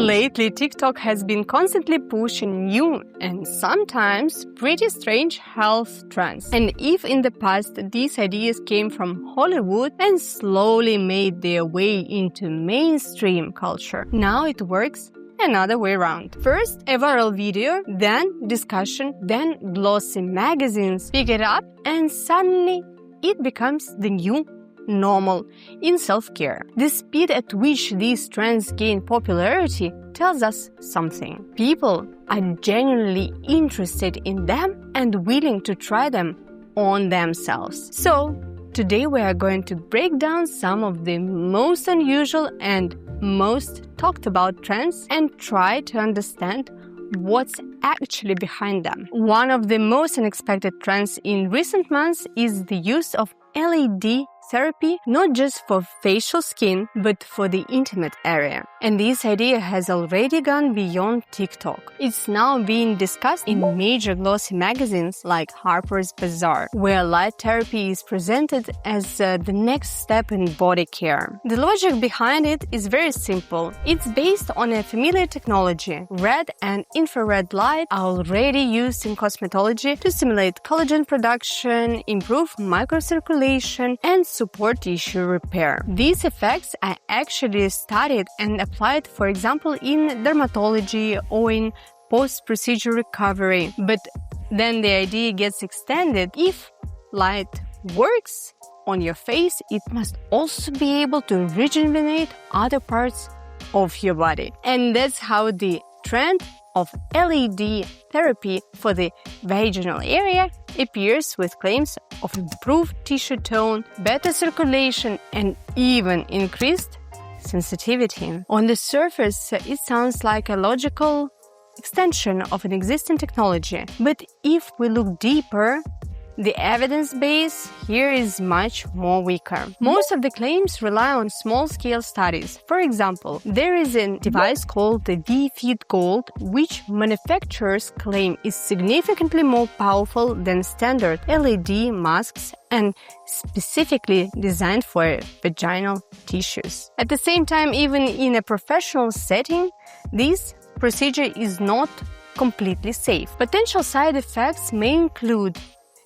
Lately, TikTok has been constantly pushing new and sometimes pretty strange health trends. And if in the past these ideas came from Hollywood and slowly made their way into mainstream culture, now it works another way around. First, a viral video, then discussion, then glossy magazines pick it up, and suddenly it becomes the new normal in self-care. The speed at which these trends gain popularity tells us something. People are genuinely interested in them and willing to try them on themselves. So, today we are going to break down some of the most unusual and most talked about trends and try to understand what's actually behind them. One of the most unexpected trends in recent months is the use of LED therapy, not just for facial skin, but for the intimate area. And this idea has already gone beyond TikTok. It's now being discussed in major glossy magazines like Harper's Bazaar, where light therapy is presented as the next step in body care. The logic behind it is very simple. It's based on a familiar technology. Red and infrared light are already used in cosmetology to stimulate collagen production, improve microcirculation, and support tissue repair. These effects are actually studied and applied, for example, in dermatology or in post-procedure recovery. But then the idea gets extended. If light works on your face, it must also be able to rejuvenate other parts of your body. And that's how the trend of LED therapy for the vaginal area appears, with claims of improved tissue tone, better circulation, and even increased sensitivity. On the surface, it sounds like a logical extension of an existing technology. But if we look deeper, the evidence base here is much more weaker. Most of the claims rely on small-scale studies. For example, there is a device called the V-Fit Gold, which manufacturers claim is significantly more powerful than standard LED masks and specifically designed for vaginal tissues. At the same time, even in a professional setting, this procedure is not completely safe. Potential side effects may include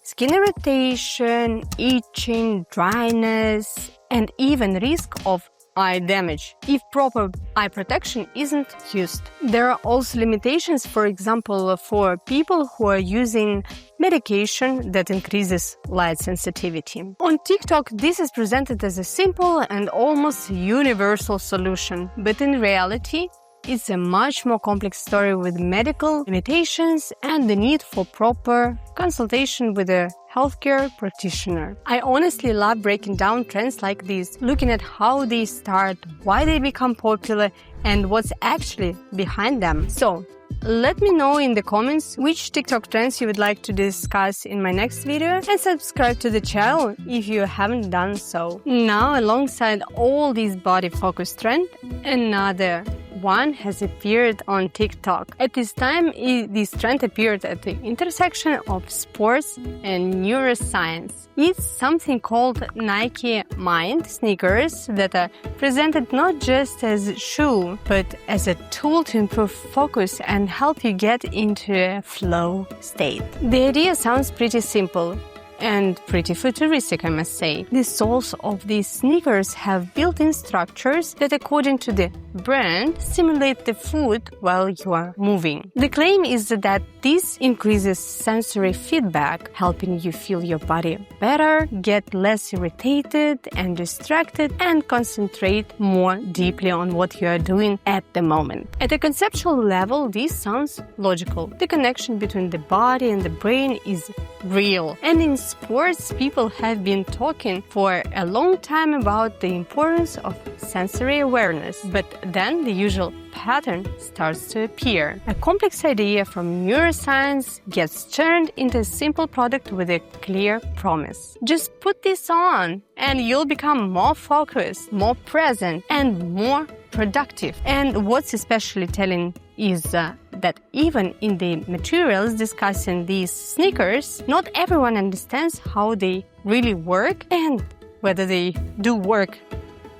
skin irritation, itching, dryness, and even risk of eye damage if proper eye protection isn't used. There are also limitations, for example, for people who are using medication that increases light sensitivity. On TikTok, this is presented as a simple and almost universal solution, but in reality, it's a much more complex story with medical limitations and the need for proper consultation with a healthcare practitioner. I honestly love breaking down trends like this, looking at how they start, why they become popular, and what's actually behind them. So, let me know in the comments which TikTok trends you would like to discuss in my next video, and subscribe to the channel if you haven't done so. Now, alongside all these body-focused trends, another one has appeared on TikTok. At this time, this trend appeared at the intersection of sports and neuroscience. It's something called Nike Mind sneakers that are presented not just as a shoe, but as a tool to improve focus and help you get into a flow state. The idea sounds pretty simple and pretty futuristic, I must say. The soles of these sneakers have built-in structures that, according to the brand, stimulate the foot while you are moving. The claim is that this increases sensory feedback, helping you feel your body better, get less irritated and distracted, and concentrate more deeply on what you are doing at the moment. At a conceptual level, this sounds logical. The connection between the body and the brain is real. And in sports, people have been talking for a long time about the importance of sensory awareness, but then the usual pattern starts to appear. A complex idea from neuroscience gets turned into a simple product with a clear promise. Just put this on and you'll become more focused, more present, and more productive. And what's especially telling is that even in the materials discussing these sneakers, not everyone understands how they really work and whether they do work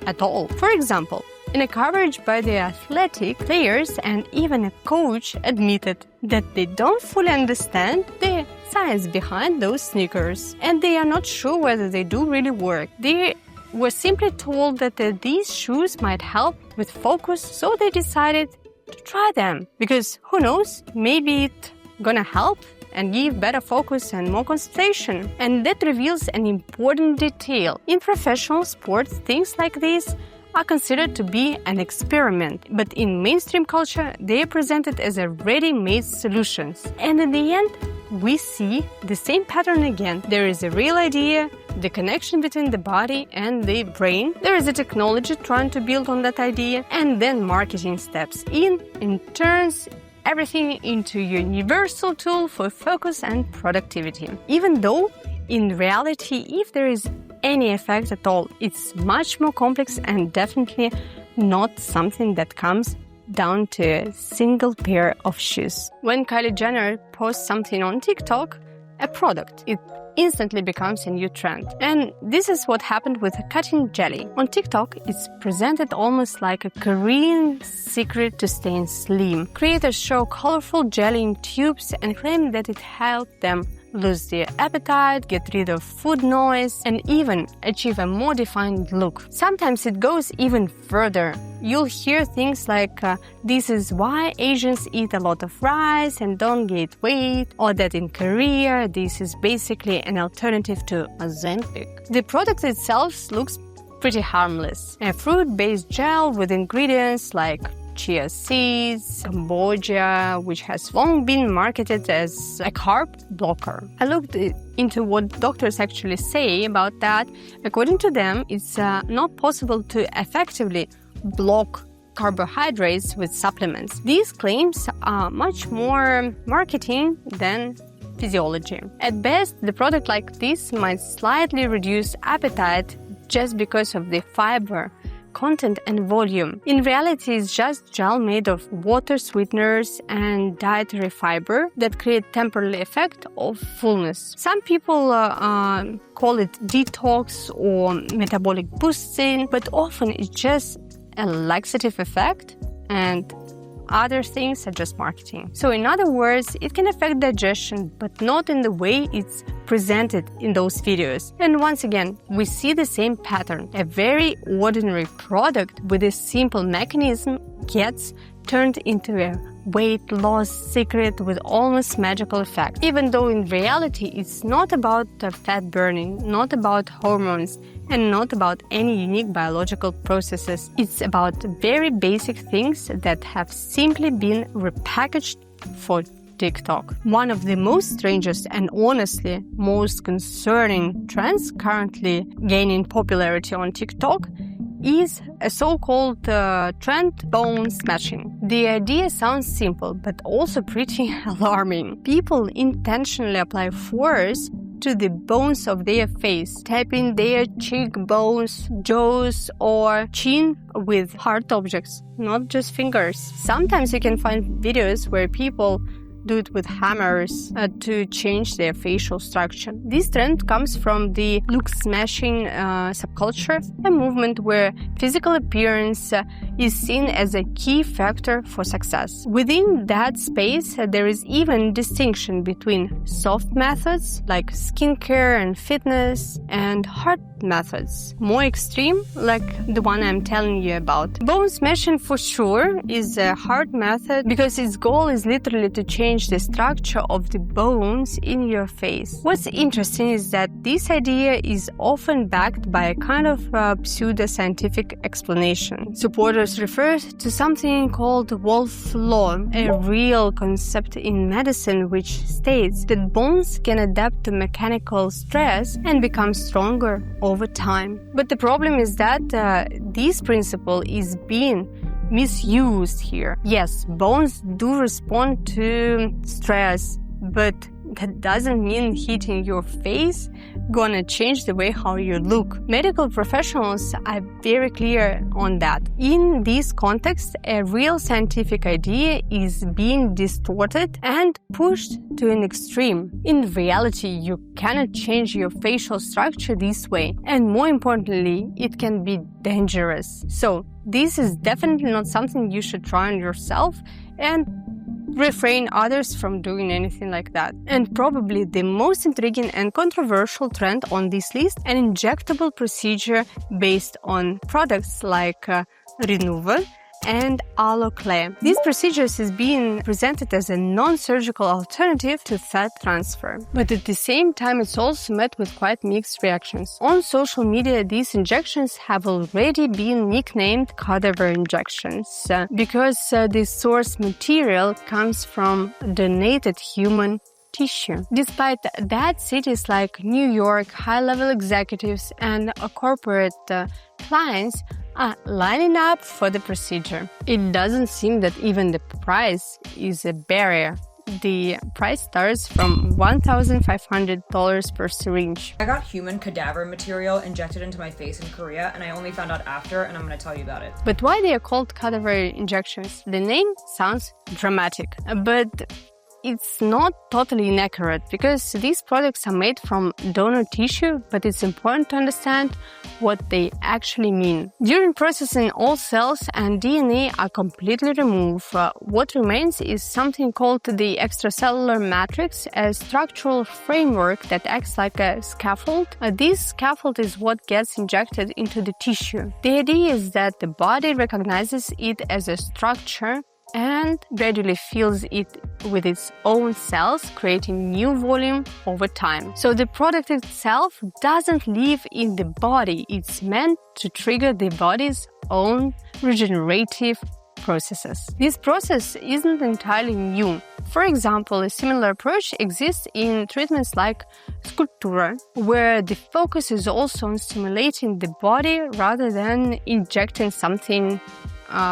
at all. For example, In a coverage by the athletic, players and even a coach admitted that they don't fully understand the science behind those sneakers, and they are not sure whether they do really work. They were simply told that these shoes might help with focus, so they decided to try them. Because who knows, maybe it's gonna help and give better focus and more concentration. And that reveals an important detail. In professional sports, things like this are considered to be an experiment, but in mainstream culture, they are presented as a ready-made solutions. And in the end, we see the same pattern again. There is a real idea, the connection between the body and the brain. There is a technology trying to build on that idea, and then marketing steps in and turns everything into a universal tool for focus and productivity. Even though, in reality, if there is any effect at all, it's much more complex and definitely not something that comes down to a single pair of shoes. When Kylie Jenner posts something on TikTok, a product, it instantly becomes a new trend. And this is what happened with cutting jelly. On TikTok, it's presented almost like a Korean secret to staying slim. Creators show colorful jelly in tubes and claim that it helped them lose their appetite, get rid of food noise, and even achieve a more defined look. Sometimes it goes even further. You'll hear things like, this is why Asians eat a lot of rice and don't gain weight, or that in Korea, this is basically an alternative to Ozempic. The product itself looks pretty harmless. A fruit-based gel with ingredients like chia seeds, kombucha, which has long been marketed as a carb blocker. I looked into what doctors actually say about that. According to them, it's not possible to effectively block carbohydrates with supplements. These claims are much more marketing than physiology. At best, the product like this might slightly reduce appetite just because of the fiber content and volume. In reality, it's just gel made of water, sweeteners, and dietary fiber that create temporary effect of fullness. Some people call it detox or metabolic boosting, but often it's just a laxative effect, and other things are just marketing. So in other words, it can affect digestion, but not in the way it's presented in those videos. And once again, we see the same pattern. A very ordinary product with a simple mechanism gets turned into a weight loss secret with almost magical effect. Even though in reality, it's not about fat burning, not about hormones, and not about any unique biological processes. It's about very basic things that have simply been repackaged for TikTok. One of the most strangest and honestly most concerning trends currently gaining popularity on TikTok is a so-called trend Bonesmashing. The idea sounds simple, but also pretty alarming. People intentionally apply force to the bones of their face, tapping their cheekbones, jaws, or chin with hard objects, not just fingers. Sometimes you can find videos where people do it with hammers to change their facial structure. This trend comes from the look smashing subculture, a movement where physical appearance is seen as a key factor for success. Within that space, there is even distinction between soft methods like skincare and fitness and hard methods, more extreme, like the one I'm telling you about. Bonesmashing for sure is a hard method because its goal is literally to change the structure of the bones in your face. What's interesting is that this idea is often backed by a kind of pseudo-scientific explanation. Supporters refer to something called Wolff's Law, a real concept in medicine which states that bones can adapt to mechanical stress and become stronger over time. But the problem is that this principle is being misused here. Yes, bones do respond to stress, but that doesn't mean hitting your face gonna change the way how you look. Medical professionals are very clear on that. In this context, a real scientific idea is being distorted and pushed to an extreme. In reality, you cannot change your facial structure this way, and more importantly, it can be dangerous. So, this is definitely not something you should try on yourself, and refrain others from doing anything like that. And probably the most intriguing and controversial trend on this list, an injectable procedure based on products like Renuva and Aloclair. These procedures is being presented as a non-surgical alternative to fat transfer. But at the same time, it's also met with quite mixed reactions. On social media, these injections have already been nicknamed cadaver injections because the source material comes from donated human tissue. Despite that, cities like New York, high-level executives and corporate clients are lining up for the procedure. It doesn't seem that even the price is a barrier. The price starts from $1,500 per syringe. I got human cadaver material injected into my face in Korea, and I only found out after, and I'm going to tell you about it. But why they are called cadaver injections? The name sounds dramatic, but it's not totally inaccurate because these products are made from donor tissue, but it's important to understand what they actually mean. During processing, all cells and DNA are completely removed. What remains is something called the extracellular matrix, a structural framework that acts like a scaffold. This scaffold is what gets injected into the tissue. The idea is that the body recognizes it as a structure and gradually fills it with its own cells, creating new volume over time. So the product itself doesn't live in the body. It's meant to trigger the body's own regenerative processes. This process isn't entirely new. For example, a similar approach exists in treatments like Sculptura, where the focus is also on stimulating the body rather than injecting something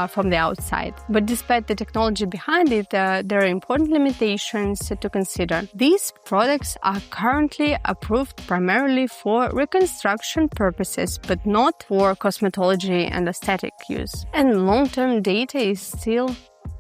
from the outside. But despite the technology behind it, there are important limitations to consider. These products are currently approved primarily for reconstruction purposes, but not for cosmetology and aesthetic use. And long-term data is still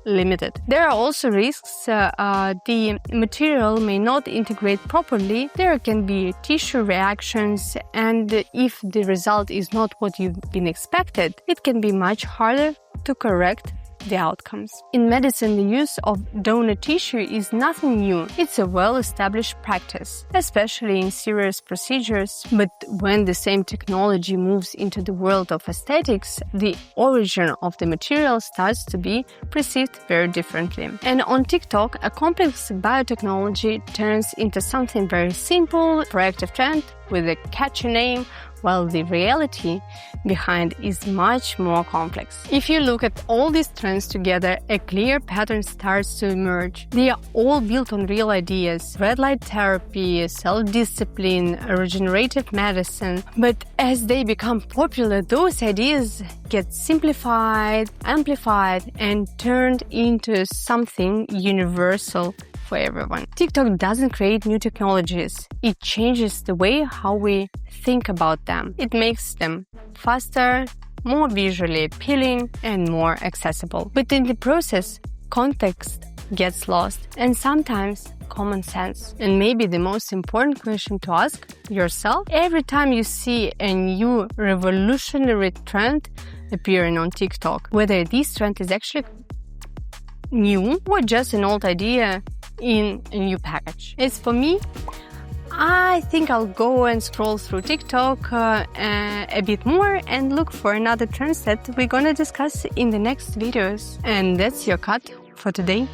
limited. There are also risks. The material may not integrate properly. There can be tissue reactions, and if the result is not what you've been expected, it can be much harder to correct the outcomes. In medicine, the use of donor tissue is nothing new. It's a well-established practice, especially in serious procedures. But when the same technology moves into the world of aesthetics, the origin of the material starts to be perceived very differently. And on TikTok, a complex biotechnology turns into something very simple, proactive trend with a catchy name, while the reality behind is much more complex. If you look at all these trends together, a clear pattern starts to emerge. They are all built on real ideas: red light therapy, self-discipline, regenerative medicine. But as they become popular, those ideas get simplified, amplified, and turned into something universal for everyone. TikTok doesn't create new technologies. It changes the way how we think about them. It makes them faster, more visually appealing, and more accessible. But in the process, context gets lost, and sometimes common sense. And maybe the most important question to ask yourself every time you see a new revolutionary trend appearing on TikTok, whether this trend is actually new or just an old idea in a new package. As for me, I think I'll go and scroll through TikTok a bit more and look for another trends that we're gonna discuss in the next videos. And that's your cut for today.